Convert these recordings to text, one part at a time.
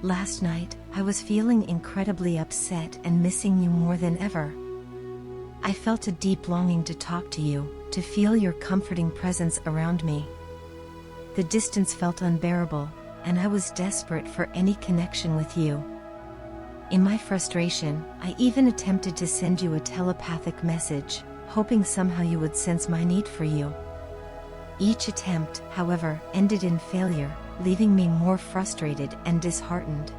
Last night, I was feeling incredibly upset and missing you more than ever. I felt a deep longing to talk to you, to feel your comforting presence around me. The distance felt unbearable, and I was desperate for any connection with you. In my frustration, I even attempted to send you a telepathic message, hoping somehow you would sense my need for you. Each attempt, however, ended in failure, leaving me more frustrated and disheartened.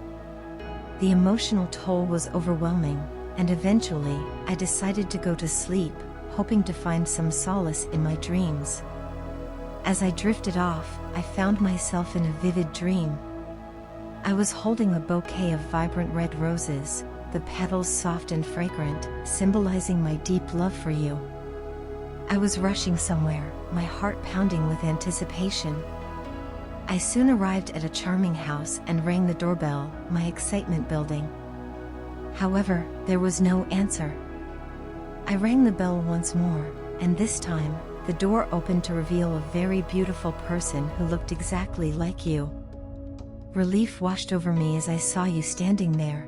The emotional toll was overwhelming, and eventually, I decided to go to sleep, hoping to find some solace in my dreams. As I drifted off, I found myself in a vivid dream. I was holding a bouquet of vibrant red roses, the petals soft and fragrant, symbolizing my deep love for you. I was rushing somewhere, my heart pounding with anticipation. I soon arrived at a charming house and rang the doorbell, my excitement building. However, there was no answer. I rang the bell once more, and this time, the door opened to reveal a very beautiful person who looked exactly like you. Relief washed over me as I saw you standing there.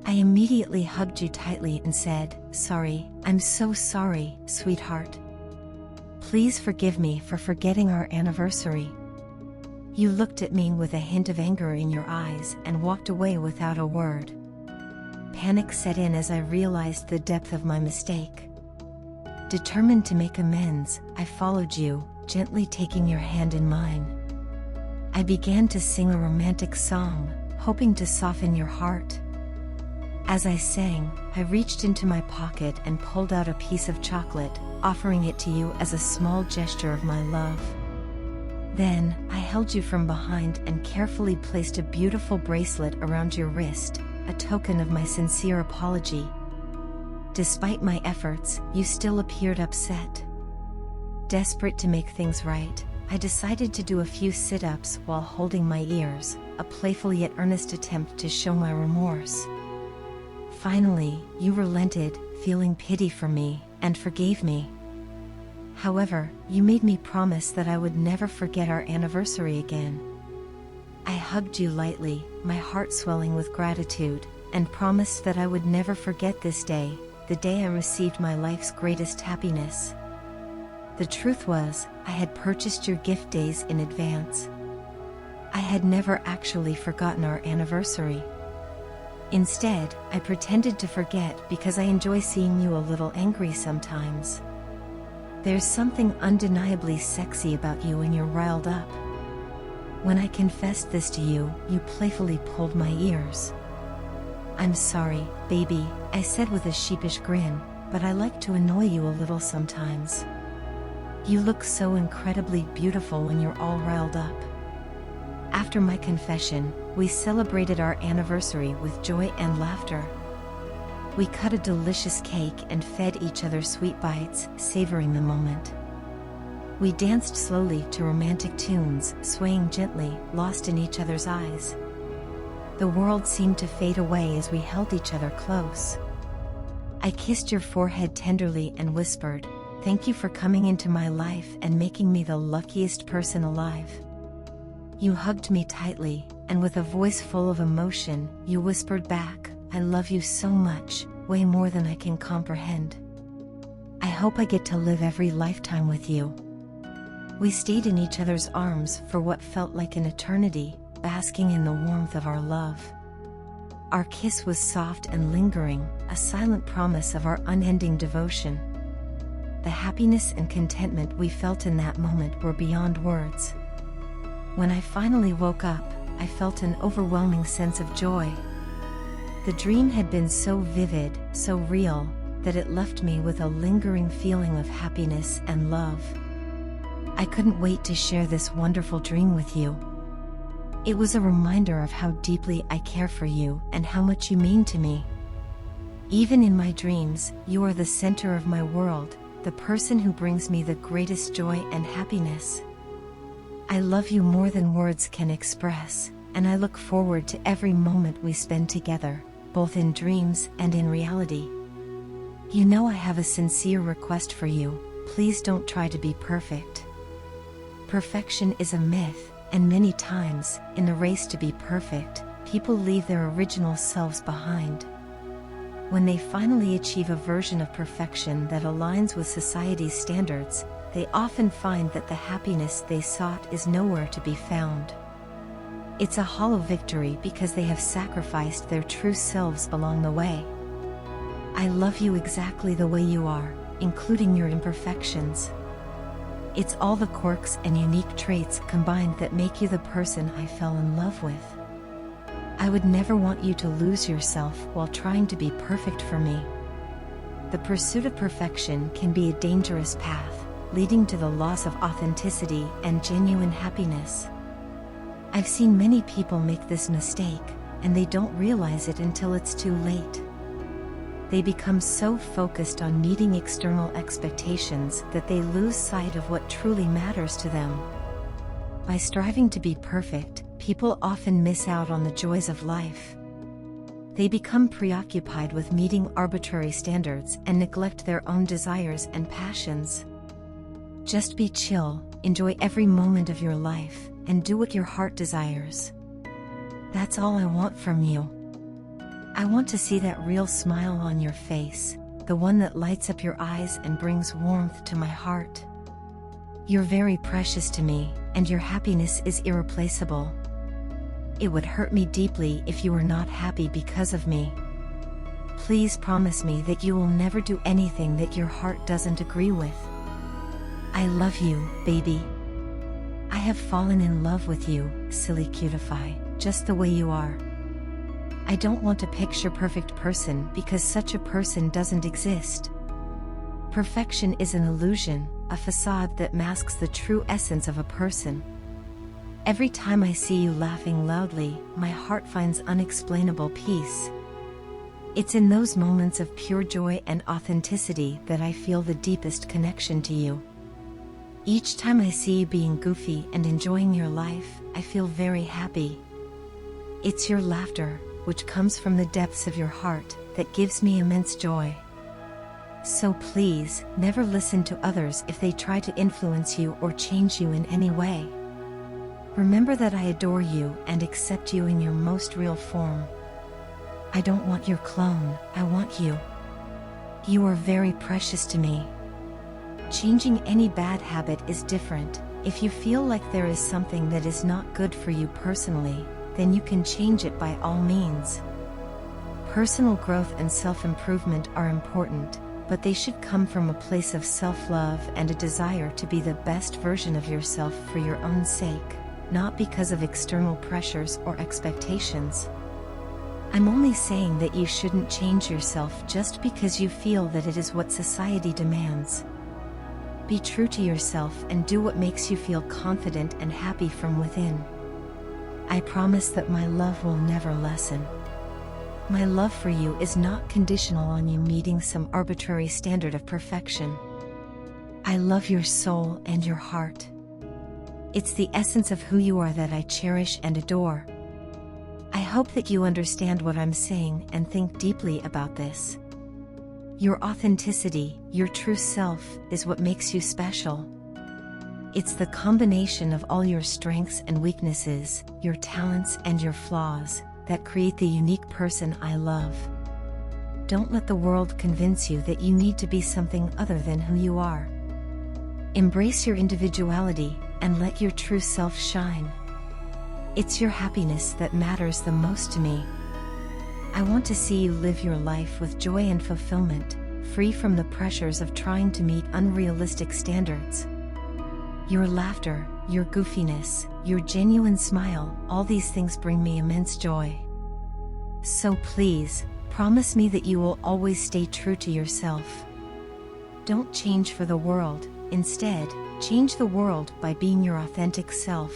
I immediately hugged you tightly and said, "Sorry, I'm so sorry, sweetheart. Please forgive me for forgetting our anniversary." You looked at me with a hint of anger in your eyes and walked away without a word. Panic set in as I realized the depth of my mistake. Determined to make amends, I followed you, gently taking your hand in mine. I began to sing a romantic song, hoping to soften your heart. As I sang, I reached into my pocket and pulled out a piece of chocolate, offering it to you as a small gesture of my love. Then, I held you from behind and carefully placed a beautiful bracelet around your wrist, a token of my sincere apology. Despite my efforts, you still appeared upset. Desperate to make things right, I decided to do a few sit-ups while holding my ears, a playful yet earnest attempt to show my remorse. Finally, you relented, feeling pity for me, and forgave me. However, you made me promise that I would never forget our anniversary again. I hugged you lightly, my heart swelling with gratitude, and promised that I would never forget this day, the day I received my life's greatest happiness. The truth was, I had purchased your gift days in advance. I had never actually forgotten our anniversary. Instead, I pretended to forget because I enjoy seeing you a little angry sometimes. There's something undeniably sexy about you when you're riled up. When I confessed this to you, you playfully pulled my ears. "I'm sorry, baby," I said with a sheepish grin, "but I like to annoy you a little sometimes. You look so incredibly beautiful when you're all riled up." After my confession, we celebrated our anniversary with joy and laughter. We cut a delicious cake and fed each other sweet bites, savoring the moment. We danced slowly to romantic tunes, swaying gently, lost in each other's eyes. The world seemed to fade away as we held each other close. I kissed your forehead tenderly and whispered, "Thank you for coming into my life and making me the luckiest person alive." You hugged me tightly, and with a voice full of emotion, you whispered back, "I love you so much, way more than I can comprehend. I hope I get to live every lifetime with you." We stayed in each other's arms for what felt like an eternity, basking in the warmth of our love. Our kiss was soft and lingering, a silent promise of our unending devotion. The happiness and contentment we felt in that moment were beyond words. When I finally woke up, I felt an overwhelming sense of joy. The dream had been so vivid, so real, that it left me with a lingering feeling of happiness and love. I couldn't wait to share this wonderful dream with you. It was a reminder of how deeply I care for you and how much you mean to me. Even in my dreams, you are the center of my world, the person who brings me the greatest joy and happiness. I love you more than words can express, and I look forward to every moment we spend together, both in dreams and in reality. You know I have a sincere request for you. Please don't try to be perfect. Perfection is a myth, and many times, in the race to be perfect, people leave their original selves behind. When they finally achieve a version of perfection that aligns with society's standards, they often find that the happiness they sought is nowhere to be found. It's a hollow victory because they have sacrificed their true selves along the way. I love you exactly the way you are, including your imperfections. It's all the quirks and unique traits combined that make you the person I fell in love with. I would never want you to lose yourself while trying to be perfect for me. The pursuit of perfection can be a dangerous path, leading to the loss of authenticity and genuine happiness. I've seen many people make this mistake, and they don't realize it until it's too late. They become so focused on meeting external expectations that they lose sight of what truly matters to them. By striving to be perfect, people often miss out on the joys of life. They become preoccupied with meeting arbitrary standards and neglect their own desires and passions. Just be chill, enjoy every moment of your life, and do what your heart desires. That's all I want from you. I want to see that real smile on your face, the one that lights up your eyes and brings warmth to my heart. You're very precious to me, and your happiness is irreplaceable. It would hurt me deeply if you were not happy because of me. Please promise me that you will never do anything that your heart doesn't agree with. I love you, baby. I have fallen in love with you, silly cutify, just the way you are. I don't want a picture-perfect person because such a person doesn't exist. Perfection is an illusion, a facade that masks the true essence of a person. Every time I see you laughing loudly, my heart finds unexplainable peace. It's in those moments of pure joy and authenticity that I feel the deepest connection to you. Each time I see you being goofy and enjoying your life, I feel very happy. It's your laughter, which comes from the depths of your heart, that gives me immense joy. So please, never listen to others if they try to influence you or change you in any way. Remember that I adore you and accept you in your most real form. I don't want your clone, I want you. You are very precious to me. Changing any bad habit is different. If you feel like there is something that is not good for you personally, then you can change it by all means. Personal growth and self-improvement are important, but they should come from a place of self-love and a desire to be the best version of yourself for your own sake, not because of external pressures or expectations. I'm only saying that you shouldn't change yourself just because you feel that it is what society demands. Be true to yourself and do what makes you feel confident and happy from within. I promise that my love will never lessen. My love for you is not conditional on you meeting some arbitrary standard of perfection. I love your soul and your heart. It's the essence of who you are that I cherish and adore. I hope that you understand what I'm saying and think deeply about this. Your authenticity, your true self, is what makes you special. It's the combination of all your strengths and weaknesses, your talents and your flaws, that create the unique person I love. Don't let the world convince you that you need to be something other than who you are. Embrace your individuality, and let your true self shine. It's your happiness that matters the most to me. I want to see you live your life with joy and fulfillment, free from the pressures of trying to meet unrealistic standards. Your laughter, your goofiness, your genuine smile, all these things bring me immense joy. So please, promise me that you will always stay true to yourself. Don't change for the world, instead, change the world by being your authentic self.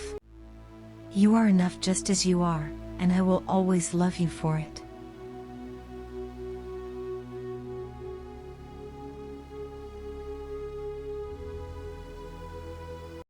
You are enough just as you are, and I will always love you for it.